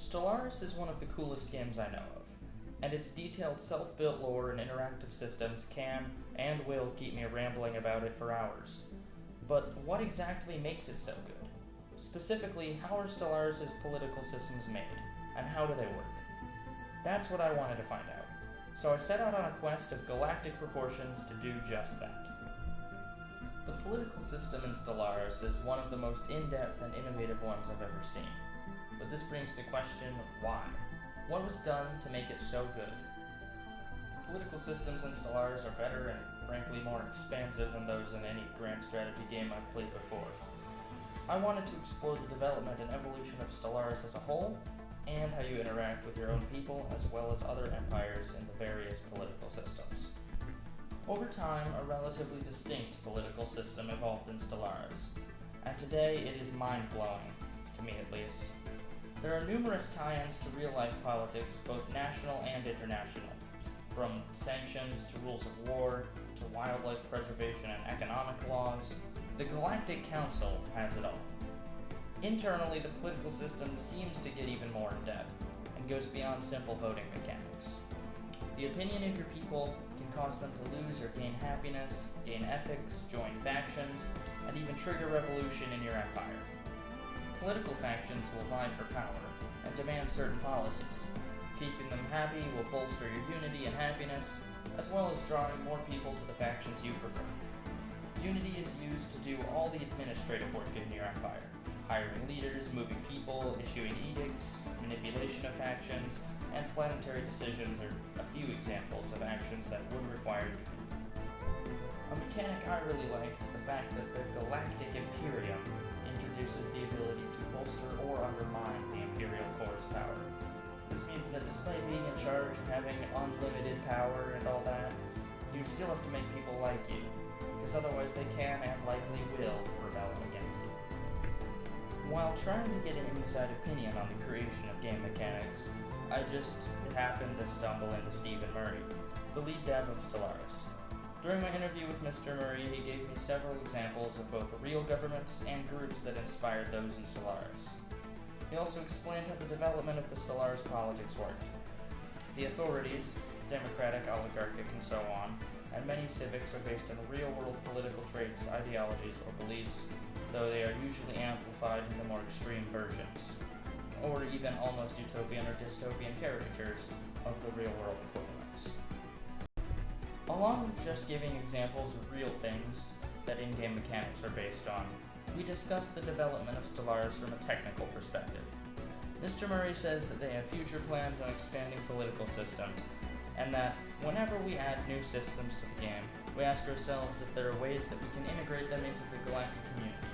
Stellaris is one of the coolest games I know of, and its detailed self-built lore and interactive systems can and will keep me rambling about it for hours. But what exactly makes it so good? Specifically, how are Stellaris' political systems made, and how do they work? That's what I wanted to find out, so I set out on a quest of galactic proportions to do just that. The political system in Stellaris is one of the most in-depth and innovative ones I've ever seen. But this brings the question, why? What was done to make it so good? The political systems in Stellaris are better and frankly more expansive than those in any grand strategy game I've played before. I wanted to explore the development and evolution of Stellaris as a whole, and how you interact with your own people as well as other empires in the various political systems. Over time, a relatively distinct political system evolved in Stellaris, and today it is mind-blowing, to me at least. There are numerous tie-ins to real-life politics, both national and international, from sanctions to rules of war, to wildlife preservation and economic laws. The Galactic Council has it all. Internally, the political system seems to get even more in-depth, and goes beyond simple voting mechanics. The opinion of your people can cause them to lose or gain happiness, gain ethics, join factions, and even trigger revolution in your empire. Political factions will vie for power and demand certain policies. Keeping them happy will bolster your unity and happiness, as well as drawing more people to the factions you prefer. Unity is used to do all the administrative work in your empire, hiring leaders, moving people, issuing edicts, manipulation of factions, and planetary decisions are a few examples of actions that would require unity. A mechanic I really like is the fact that the Galactic Imperium introduces the ability to bolster or undermine the Imperial Core's power. This means that despite being in charge and having unlimited power and all that, you still have to make people like you, because otherwise they can and likely will rebel against you. While trying to get an inside opinion on the creation of game mechanics, I just happened to stumble into Stephen Murray, the lead dev of Stellaris. During my interview with Mr. Murray, he gave me several examples of both real governments and groups that inspired those in Stellaris. He also explained how the development of the Stellaris politics worked. The authorities, democratic, oligarchic, and so on, and many civics are based on real-world political traits, ideologies, or beliefs, though they are usually amplified into more extreme versions, or even almost utopian or dystopian caricatures of the real-world equivalents. Along with just giving examples of real things that in-game mechanics are based on, we discussed the development of Stellaris from a technical perspective. Mr. Murray says that they have future plans on expanding political systems, and that whenever we add new systems to the game, we ask ourselves if there are ways that we can integrate them into the galactic community,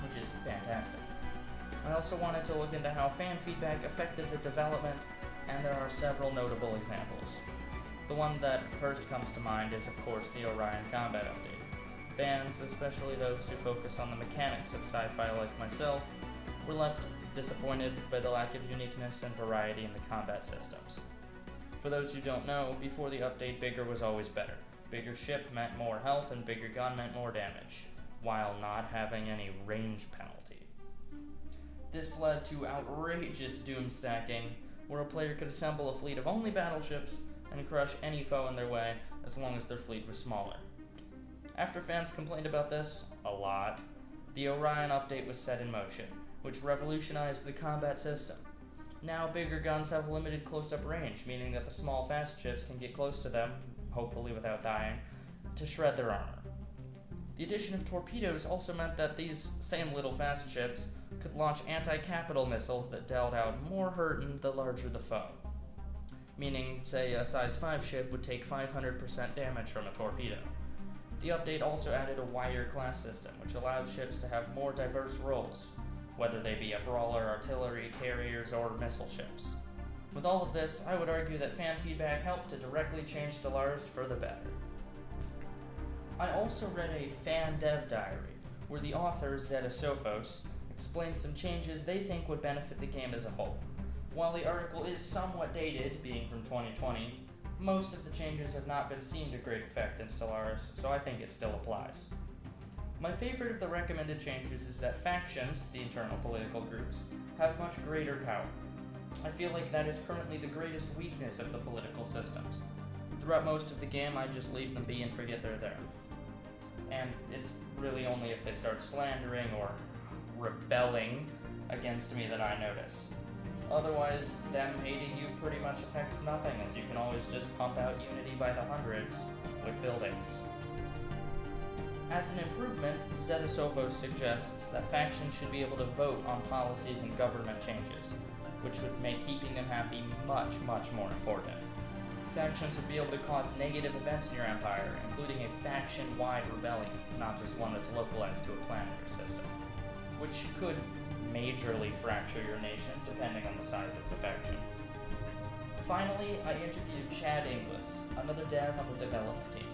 which is fantastic. I also wanted to look into how fan feedback affected the development, and there are several notable examples. The one that first comes to mind is, of course, the Orion combat update. Fans, especially those who focus on the mechanics of sci-fi like myself, were left disappointed by the lack of uniqueness and variety in the combat systems. For those who don't know, before the update, bigger was always better. Bigger ship meant more health and bigger gun meant more damage, while not having any range penalty. This led to outrageous doom stacking, where a player could assemble a fleet of only battleships and crush any foe in their way as long as their fleet was smaller. After fans complained about this a lot, the Orion update was set in motion, which revolutionized the combat system. Now bigger guns have limited close-up range, meaning that the small fast ships can get close to them, hopefully without dying, to shred their armor. The addition of torpedoes also meant that these same little fast ships could launch anti-capital missiles that dealt out more hurt the larger the foe. Meaning, say, a size 5 ship would take 500% damage from a torpedo. The update also added a wire class system, which allowed ships to have more diverse roles, whether they be a brawler, artillery, carriers, or missile ships. With all of this, I would argue that fan feedback helped to directly change Stellaris for the better. I also read a fan dev diary, where the author, Zeta Sophos, explained some changes they think would benefit the game as a whole. While the article is somewhat dated, being from 2020, most of the changes have not been seen to great effect in Stellaris, so I think it still applies. My favorite of the recommended changes is that factions, the internal political groups, have much greater power. I feel like that is currently the greatest weakness of the political systems. Throughout most of the game, I just leave them be and forget they're there. And it's really only if they start slandering or rebelling against me that I notice. Otherwise, them hating you pretty much affects nothing, as you can always just pump out Unity by the hundreds with buildings. As an improvement, Zetasofos suggests that factions should be able to vote on policies and government changes, which would make keeping them happy much, much more important. Factions would be able to cause negative events in your empire, including a faction-wide rebellion, not just one that's localized to a planet or system, which could majorly fracture your nation, depending on the size of the faction. Finally, I interviewed Chad Inglis, another dev on the development team.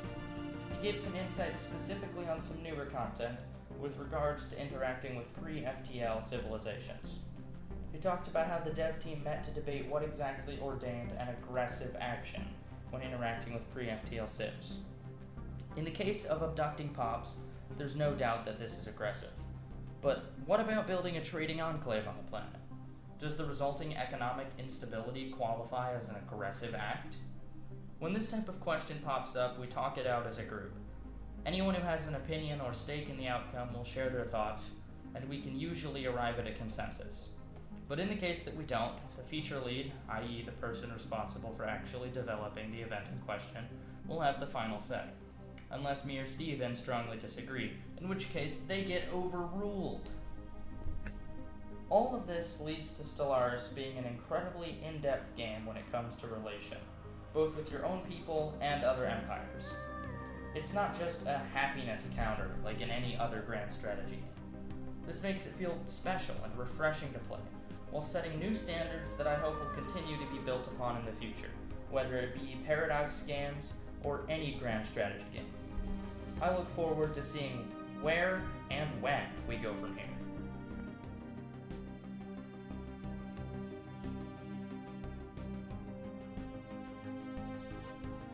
He gave some insights specifically on some newer content with regards to interacting with pre-FTL civilizations. He talked about how the dev team met to debate what exactly ordained an aggressive action when interacting with pre-FTL civs. In the case of abducting Pops, there's no doubt that this is aggressive. But what about building a trading enclave on the planet? Does the resulting economic instability qualify as an aggressive act? When this type of question pops up, we talk it out as a group. Anyone who has an opinion or stake in the outcome will share their thoughts, and we can usually arrive at a consensus. But in the case that we don't, the feature lead, i.e. the person responsible for actually developing the event in question, will have the final say, unless me or Steven strongly disagree, in which case they get overruled. All of this leads to Stellaris being an incredibly in-depth game when it comes to relation, both with your own people and other empires. It's not just a happiness counter like in any other grand strategy game. This makes it feel special and refreshing to play, while setting new standards that I hope will continue to be built upon in the future, whether it be Paradox games or any grand strategy game. I look forward to seeing where and when we go from here.